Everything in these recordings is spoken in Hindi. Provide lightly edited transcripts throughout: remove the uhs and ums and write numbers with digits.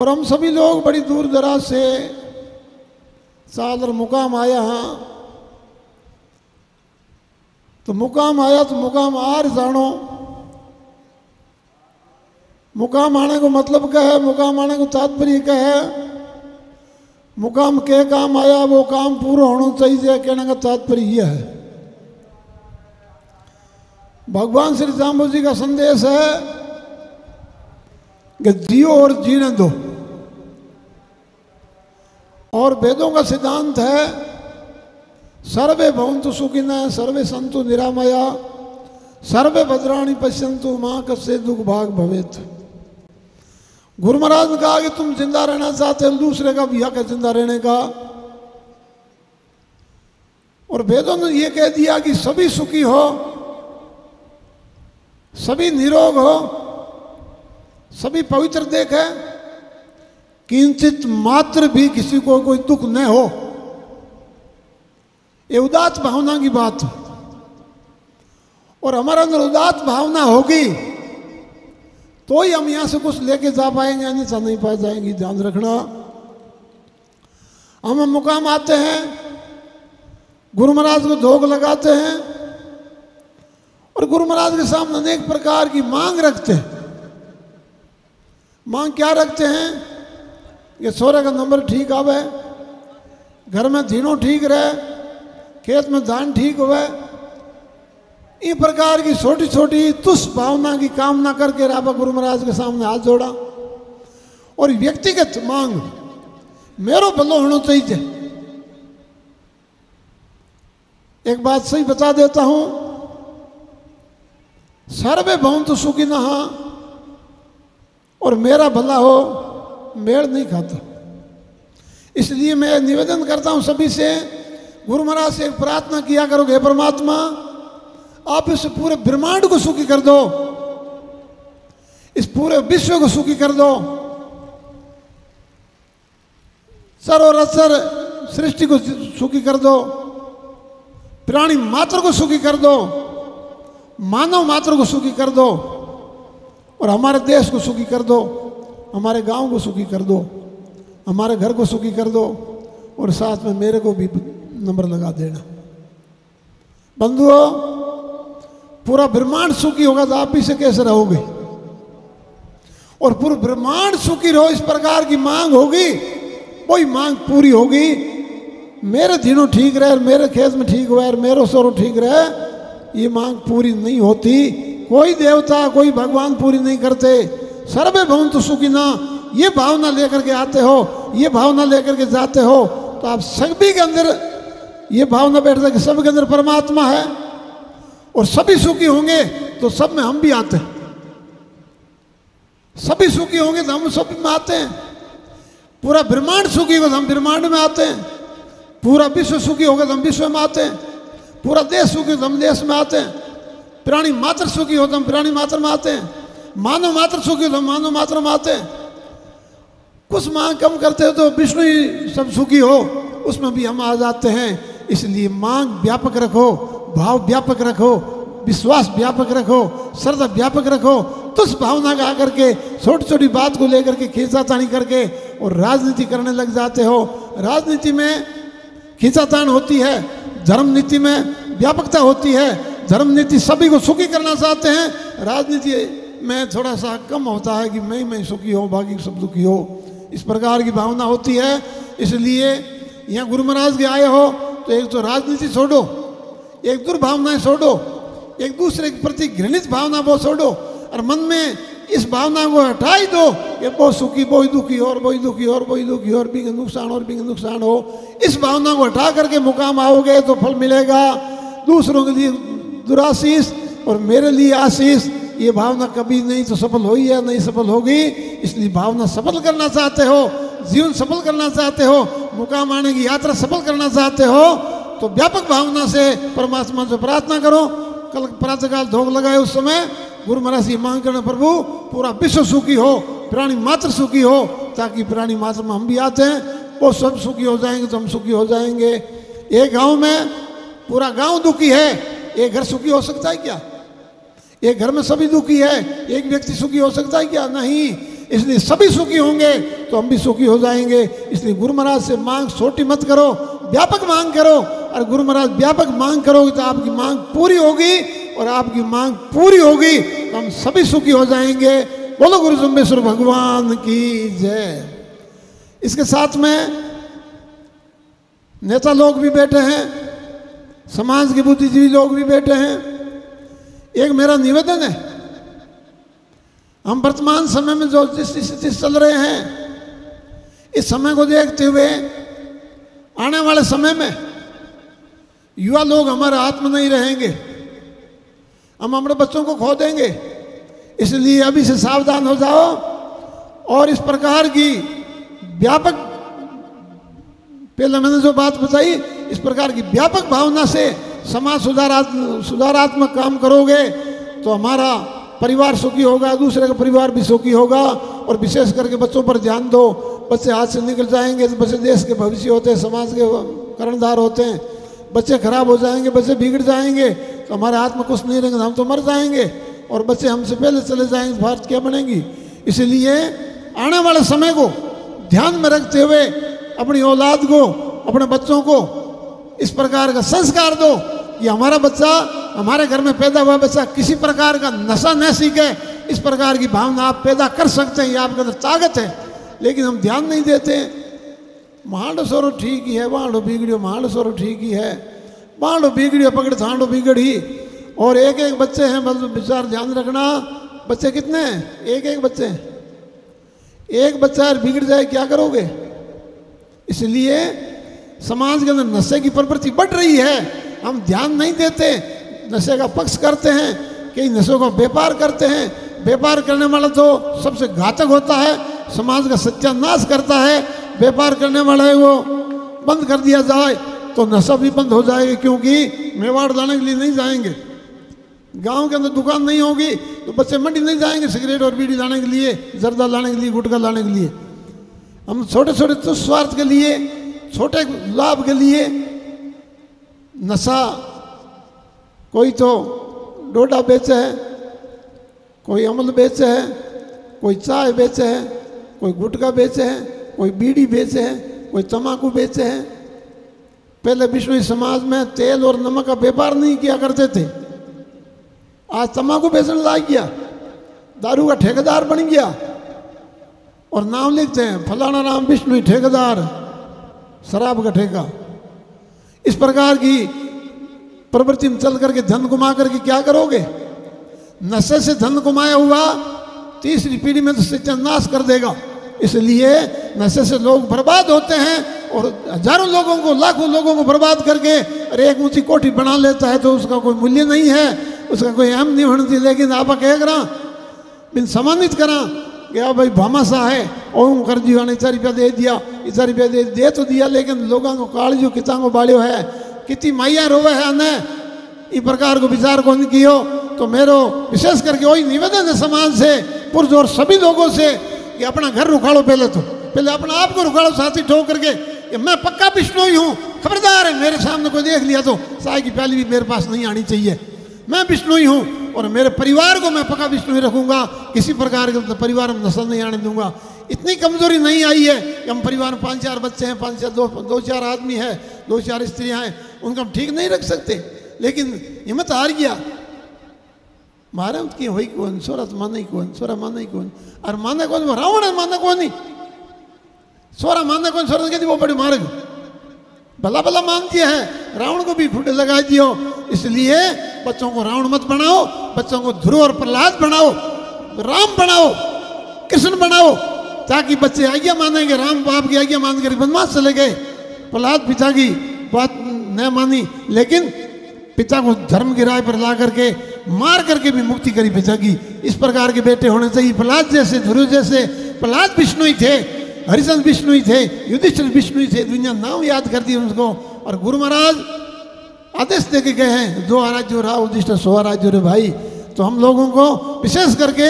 और हम सभी लोग बड़ी दूर दराज से सादर मुकाम आया हाँ। तो मुकाम आया तो मुकाम आर जानो। मुकाम आने को मतलब क्या है, मुकाम आने को तात्पर्य क्या है, मुकाम के काम आया वो काम पूरा होना चाहिए, कहने का तात्पर्य यह है। भगवान श्री जाम्बू जी का संदेश है कि जियो और जीने दो। और वेदों का सिद्धांत है सर्वे भवन्तु सुखिनः सर्वे सन्तु निरामया सर्वे भद्राणि पश्यन्तु मां कस्य दुख भाग भवेत्। गुरु महाराज ने कहा कि तुम जिंदा रहना चाहते हो, दूसरे का भी हक है जिंदा रहने का। और वेदों ने यह कह दिया कि सभी सुखी हो, सभी निरोग हो, सभी पवित्र देखे, किंचित मात्र भी किसी को कोई दुख न हो। ये उदात्त भावना की बात। और हमारे अंदर उदात्त भावना होगी तो ही हम यहां से कुछ लेके जा पाएंगे, अन्यथा नहीं पा जाएंगे। ध्यान रखना। हम मुकाम आते हैं, गुरु महाराज को धोख लगाते हैं और गुरु महाराज के सामने अनेक प्रकार की मांग रखते हैं। मांग क्या रखते हैं कि सोरे का नंबर ठीक आवे, घर में धीनो ठीक रहे, खेत में धान ठीक हुए। इस प्रकार की छोटी छोटी तुच्छ भावना की कामना करके राबा गुरु महाराज के सामने हाथ जोड़ा। और व्यक्तिगत मांग मेरो भलो होना चाहिए। एक बात सही बता देता हूं, सर्वे भवन्तु सुखिनः और मेरा भला हो मेल नहीं खाता। इसलिए मैं निवेदन करता हूं सभी से, गुरु महाराज से एक प्रार्थना किया करोगे, हे परमात्मा आप इस पूरे ब्रह्मांड को सुखी कर दो, इस पूरे विश्व को सुखी कर दो, सरोरसर सृष्टि को सुखी कर दो, प्राणी मात्र को सुखी कर दो, मानव मात्र को सुखी कर दो, और हमारे देश को सुखी कर दो, हमारे गांव को सुखी कर दो, हमारे घर को सुखी कर दो, और साथ में मेरे को भी नंबर लगा देना। बंधुओं, पूरा ब्रह्मांड सुखी होगा तो आप इसे कैसे रहोगे। और पूरा ब्रह्मांड सुखी रहो, इस प्रकार की मांग होगी, वही मांग पूरी होगी। मेरे दिनों ठीक रहे, मेरे खेत में ठीक हुआ, मेरे सोरो ठीक रहे, ये मांग पूरी नहीं होती। कोई देवता कोई भगवान पूरी नहीं करते। सर्वे भवन्तु सुखिनः ये भावना लेकर के आते हो, ये भावना लेकर के जाते हो, तो आप सभी के अंदर ये भावना बैठता है कि सबके अंदर परमात्मा है और सभी सुखी होंगे तो सब में हम भी आते हैं। सभी सुखी होंगे तो हम सब में आते हैं। पूरा ब्रह्मांड सुखी होगा तो हम ब्रह्मांड में आते हैं। पूरा विश्व सुखी होगा तो हम विश्व में आते हैं। पूरा देश सुखी हो तो हम देश में आते हैं। प्राणी मात्र सुखी हो तो हम प्राणी मात्र में आते हैं। मानव मात्र सुखी हो तो हम मानव मात्र में आते हैं। कुछ मांग कम करते हो तो विष्णु ही सब सुखी हो, उसमें भी हम आ जाते हैं। इसलिए मांग व्यापक रखो, भाव व्यापक रखो, विश्वास व्यापक रखो, श्रद्धा व्यापक रखो। तुस भावना का आकर के छोटी छोटी बात को लेकर के खींचातानी करके और राजनीति करने लग जाते हो। राजनीति में खींचातान होती है, धर्म नीति में व्यापकता होती है। धर्म नीति सभी को सुखी करना चाहते हैं, राजनीति में थोड़ा सा कम होता है कि मैं सुखी हो, बाकी सब दुखी हो। इस प्रकार की भावना होती है। इसलिए यहाँ गुरु महाराज के आए हो तो एक तो राजनीति छोड़ो, एक दुर्भावनाएं छोड़ो, एक दूसरे के प्रति घृणित भावना वो छोड़ो, और मन में इस भावना को हटा ही दो कि वो सुखी वो ही दुखी और वही दुखी और वही दुखी और भी नुकसान और भी नुकसान हो। इस भावना को हटा करके मुकाम आओगे तो फल मिलेगा। दूसरों के लिए दुराशीष और मेरे लिए आशीष, ये भावना कभी नहीं तो सफल हुई है, नहीं सफल होगी। इसलिए भावना सफल करना चाहते हो, जीवन सफल करना चाहते हो, मुकाम आने की यात्रा सफल करना चाहते हो, तो व्यापक भावना से परमात्मा से प्रार्थना करो। कल प्रातःकाल धोख लगाए उस समय गुरु महाराज से मांग करना, प्रभु पूरा विश्व सुखी हो, प्राणी मात्र सुखी हो, ताकि प्राणी मात्र में हम भी आते हैं, वो सब सुखी हो जाएंगे तो हम सुखी हो जाएंगे। एक गांव में पूरा गांव दुखी है, एक घर सुखी हो सकता है क्या? एक घर में सभी दुखी है, एक व्यक्ति सुखी हो सकता है क्या? नहीं। इसलिए सभी सुखी होंगे तो हम भी सुखी हो जाएंगे। इसलिए गुरु महाराज से मांग छोटी मत करो, व्यापक मांग करो। और गुरु महाराज व्यापक मांग करोगे तो आपकी मांग पूरी होगी, और आपकी मांग पूरी होगी तो हम सभी सुखी हो जाएंगे। बोलो गुरु जम्बेश्वर भगवान की जय। इसके साथ में नेता लोग भी बैठे हैं, समाज के बुद्धिजीवी लोग भी बैठे हैं। एक मेरा निवेदन है, हम वर्तमान समय में जो जिस स्थिति चल रहे हैं, इस समय को देखते हुए आने वाले समय में युवा लोग हमारे हाथ में नहीं रहेंगे, हम अपने बच्चों को खो देंगे। इसलिए अभी से सावधान हो जाओ और इस प्रकार की व्यापक, पहले मैंने जो बात बताई, इस प्रकार की व्यापक भावना से समाज सुधारात्मक काम करोगे तो हमारा परिवार सुखी होगा, दूसरे का परिवार भी सुखी होगा। और विशेष करके बच्चों पर ध्यान दो। बच्चे हाथ से निकल जाएंगे तो बच्चे देश के भविष्य होते हैं, समाज के कर्णधार होते हैं। बच्चे खराब हो जाएंगे, बच्चे बिगड़ जाएंगे तो हमारे हाथ में कुछ नहीं रहेंगे, हम तो मर जाएंगे। और बच्चे हमसे पहले चले जाएंगे तो भारत क्या बनेगी। इसलिए आने वाले समय को ध्यान में रखते हुए अपनी औलाद को, अपने बच्चों को इस प्रकार का संस्कार दो कि हमारा बच्चा, हमारे घर में पैदा हुआ बच्चा किसी प्रकार का नशा न सीखे। इस प्रकार की भावना आप पैदा कर सकते हैं, ये आपके अंदर ताकत है। लेकिन हम ध्यान नहीं देते। मांडो सोरो ठीक ही है, वांडो बिगड़ियो, मांडो सोरो ठीक ही है, वांडो बिगड़ियो पकड़ थांडो बिगड़ी। और एक एक बच्चे हैं, बस विचार ध्यान रखना। बच्चे कितने हैं? एक एक बच्चे। एक बच्चा बिगड़ जाए क्या करोगे? इसलिए समाज के अंदर नशे की प्रवृत्ति बढ़ रही है, हम ध्यान नहीं देते, नशे का पक्ष करते हैं, कई नशों का व्यापार करते हैं। व्यापार करने वाला तो सबसे घातक होता है, समाज का सत्यानाश करता है। व्यापार करने वाला है वो बंद कर दिया जाए तो नशा भी बंद हो जाएगा, क्योंकि मेवाड़ लाने के लिए नहीं जाएंगे। गांव के अंदर दुकान नहीं होगी तो बच्चे मंडी नहीं जाएंगे सिगरेट और बीड़ी लाने के लिए, जर्दा लाने के लिए, गुटखा लाने के लिए। हम छोटे छोटे तुस्वार्थ के लिए, छोटे लाभ के लिए नशा, कोई तो डोडा बेचे है, कोई अमल बेचे है, कोई चाय बेचे है, कोई गुटखा बेचे है, कोई बीड़ी बेचे है, कोई तम्बाकू बेचे है। पहले विष्णु समाज में तेल और नमक का व्यापार नहीं किया करते थे, आज तम्बाकू बेचने लग गया, दारू का ठेकेदार बन गया और नाम लिखते हैं फलाना नाम विष्णु ठेकेदार, शराब का ठेका। इस प्रकार की प्रवृत्ति में चल करके धन कमा करके क्या करोगे? नशे से धन कमाया हुआ तीसरी पीढ़ी में तो सत्यानाश कर देगा। इसलिए नशे से लोग बर्बाद होते हैं और हजारों लोगों को, लाखों लोगों को बर्बाद करके अरे एक ऊंची कोठी बना लेता है तो उसका कोई मूल्य नहीं है, उसका कोई अहम नहीं होनी चाहिए। लेकिन आप कह करा बिन सम्मानित करा क्या भाई भामाशाह है और कर जी ने 4 रुपया दे दिया, 4 रुपया दे तो दिया, लेकिन लोगों को काल जो किता को बाड़ियो है, कितनी माइया रोवे है ने इस प्रकार को विचार को नहीं कियो। तो मेरो विशेष करके वही निवेदन है समाज से, पुरुष और सभी लोगों से कि अपना घर रुखाड़ो। पहले अपना आप को रुखाड़ो, साथी ठोक करके कि मैं पक्का बिश्नोई हूँ, खबरदार है मेरे सामने कोई देख लिया तो चाय की प्याली भी मेरे पास नहीं आनी चाहिए। मैं बिश्नोई हूँ और मेरे परिवार को मैं पक्का बिश्नोई रखूंगा, किसी प्रकार के परिवार में नस्ल नहीं आने दूंगा। इतनी कमजोरी नहीं आई है कि हम परिवार में 5-4 बच्चे हैं, 2-4 आदमी है, 2-4 स्त्रियां हैं, उनको हम ठीक नहीं रख सकते। लेकिन हिम्मत हार गया, मारे की वही कौन सोरा माने कौन, सोरा माने कौन, और माने कौन वो रावण है, माने कौन नहीं, सोरा माने कौन, सोरा कहती वो बड़े मार्ग भला भला मान दिया है, रावण को भी खूंटे लगा दियो। इसलिए बच्चों को रावण मत बनाओ, बच्चों को ध्रुव और प्रहलाद बनाओ, राम बनाओ, कृष्ण बनाओ, ताकि बच्चे आज्ञा मानेंगे। राम बाप की आज्ञा मान कर वनवास चले गए, प्रहलाद पिता की बात न मानी, लेकिन पिता को धर्म की राह पर ला करके मार करके भी मुक्ति करी पिता की। इस प्रकार के बेटे होने चाहिए, प्रहलाद जैसे, ध्रुव जैसे। प्रहलाद विष्णु ही थे, हरिचंद्र विष्णु ही थे, युधिष्ठिर विष्णु ही थे, दुनिया नाम याद करती है उनको। और गुरु महाराज आदेश दे के गए हैं, जो आराध्य रहा युधिष्ठिर सो आराध्य रे भाई। तो हम लोगों को विशेष करके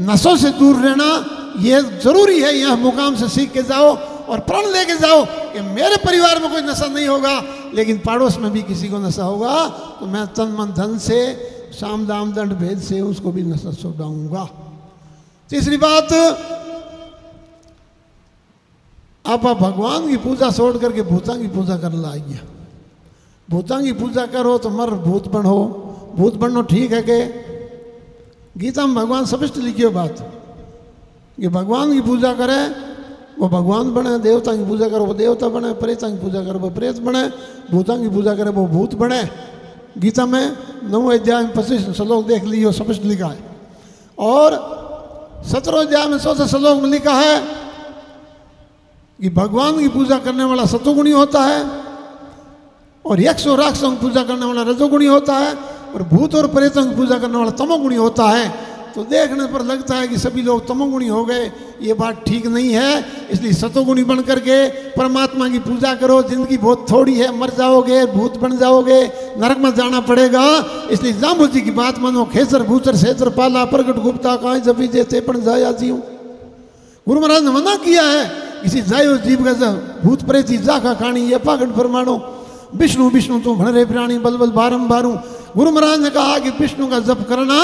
नशों से दूर रहना ये जरूरी है। यह मुकाम से सीख के जाओ और प्रण लेके जाओ कि मेरे परिवार में कोई नशा नहीं होगा, लेकिन पड़ोस में भी किसी को नशा होगा तो मैं तन मन धन से, साम दाम दंड भेद से उसको भी नशा छुड़ाऊंगा। तीसरी बात, आप भगवान की पूजा छोड़ करके भूतां की पूजा करने लाइए। भूतां की पूजा करो तो मर भूत बनो। भूत बनना ठीक है कि गीता में भगवान स्पष्ट लिखी बात कि भगवान की पूजा करे वो भगवान बने, देवता की पूजा करे वो देवता बने, प्रेता की पूजा करे वो प्रेत बने, भूतां की पूजा करे वो भूत बने। गीता में 9 अध्याय में 25 श्लोक देख लीजिए, स्पष्ट लिखा है। और 17 अध्याय में 100 श्लोक में लिखा है कि भगवान की पूजा करने वाला सतोगुणी होता है और यक्ष और राक्षसों की पूजा करने वाला रजोगुणी होता है और भूत और प्रेतों की पूजा करने वाला तमोगुणी होता है। तो देखने पर लगता है कि सभी लोग तमोगुणी हो गए, ये बात ठीक नहीं है। इसलिए सतोगुणी बन करके परमात्मा की पूजा करो। जिंदगी बहुत थोड़ी है, मर जाओगे, भूत बन जाओगे, नरक में जाना पड़ेगा। इसलिए जाम्बू जी की बात मानो। खेसर भूचर सेतर पाला प्रगट गुप्ता काई जबी जेते पण जाया जीव। गुरु महाराज ने मना किया है किसी जायो जीव का भूत प्रेती जाका खानी ये पागट फरमानो। विष्णु विष्णु तू भण रे प्राणी बल बल बारंबारू। गुरु महाराज ने कहा कि विष्णु का जप करना,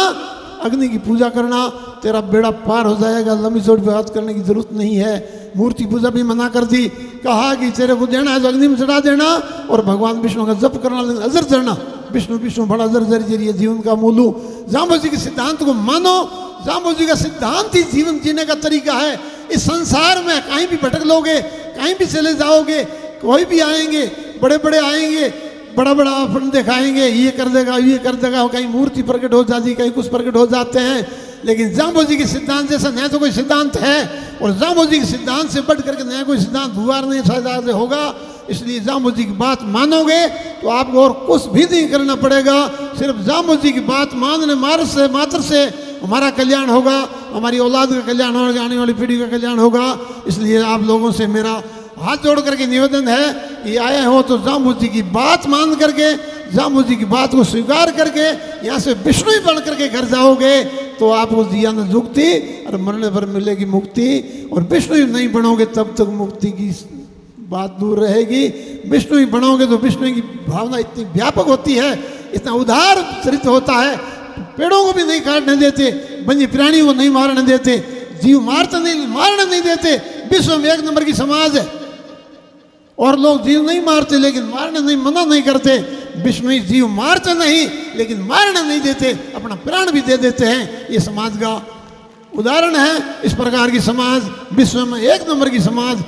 अग्नि की पूजा करना, तेरा बेड़ा पार हो जाएगा। लंबी चौड़ी बात करने की जरूरत नहीं है। मूर्ति पूजा भी मना कर दी। कहा कि तेरे को देना है तो अग्नि में चढ़ा देना और भगवान विष्णु का जप करना, लेकिन अजर चढ़ना। विष्णु विष्णु बड़ा अजर जरिए जीवन का मूलू। जाम्बू जी के सिद्धांत को मानो। जाम्बू जी का सिद्धांत ही जीवन जीने का तरीका है। इस संसार में कहीं भी भटक लोगे, कहीं भी चले जाओगे, कोई भी आएंगे, बड़े बड़े आएंगे, बड़ा बड़ा अपन दिखाएंगे, ये कर देगा, ये कर देगा। कहीं मूर्ति प्रकट हो जाती, कहीं कुछ प्रकट हो जाते हैं। लेकिन जाम्बू जी के सिद्धांत जैसा नया तो कोई सिद्धांत है और जाम्बू जी के सिद्धांत से बढ़ करके नया कोई सिद्धांत हुआ नहीं शायद होगा। इसलिए जाम्बू जी की बात मानोगे तो आपको और कुछ भी नहीं करना पड़ेगा। सिर्फ जाम्बू जी की बात मानने मात्र से हमारा कल्याण होगा, हमारी औलाद का कल्याण होगा, आने वाली पीढ़ी का कल्याण होगा। इसलिए आप लोगों से मेरा हाथ जोड़ करके निवेदन है कि आए हो तो जाम्बू जी की बात मान करके, जाम्बू जी की बात को स्वीकार करके यहाँ से विष्णु ही बन करके घर जाओगे तो आपको जिया न जुगती और मरने पर मिलेगी मुक्ति। और विष्णु ही नहीं बनोगे तब तक मुक्ति की बात दूर रहेगी। विष्णु ही बनोगे तो विष्णु की भावना इतनी व्यापक होती है, इतना उदार चरित्र होता है। पेड़ों को भी नहीं काटने देते, वन्य प्राणी को नहीं मारने देते, जीव मारने नहीं देते। विश्व में 1 नंबर की समाज है और लोग जीव नहीं मारते लेकिन मारने नहीं मना नहीं करते। विष्णु ही जीव मारते नहीं लेकिन मारने नहीं देते, अपना प्राण भी दे देते हैं। ये समाज का उदाहरण है। इस प्रकार की समाज विश्व में 1 नंबर की समाज।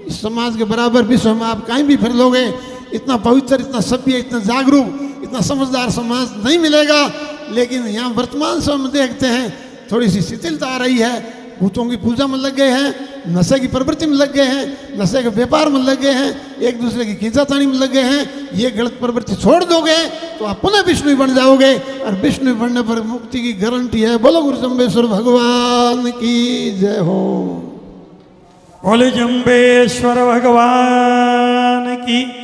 इस समाज के बराबर विश्व में आप कहीं भी फिर लोगे इतना पवित्र, इतना सभ्य, इतना जागरूक, इतना समझदार समाज नहीं मिलेगा। लेकिन यहाँ वर्तमान समय में देखते हैं थोड़ी सी शिथिलता आ रही है। भूतों की पूजा में लग गए हैं, नशे की प्रवृत्ति में लग गए हैं, नशे के व्यापार में लग गए हैं, एक दूसरे की खींचातानी में लग गए हैं। ये गलत प्रवृत्ति छोड़ दोगे तो आप पुनः विष्णु बन जाओगे और विष्णु बनने पर मुक्ति की गारंटी है। बोलो गुरु जम्बेश्वर भगवान की जय हो। बोले जम्बेश्वर भगवान की।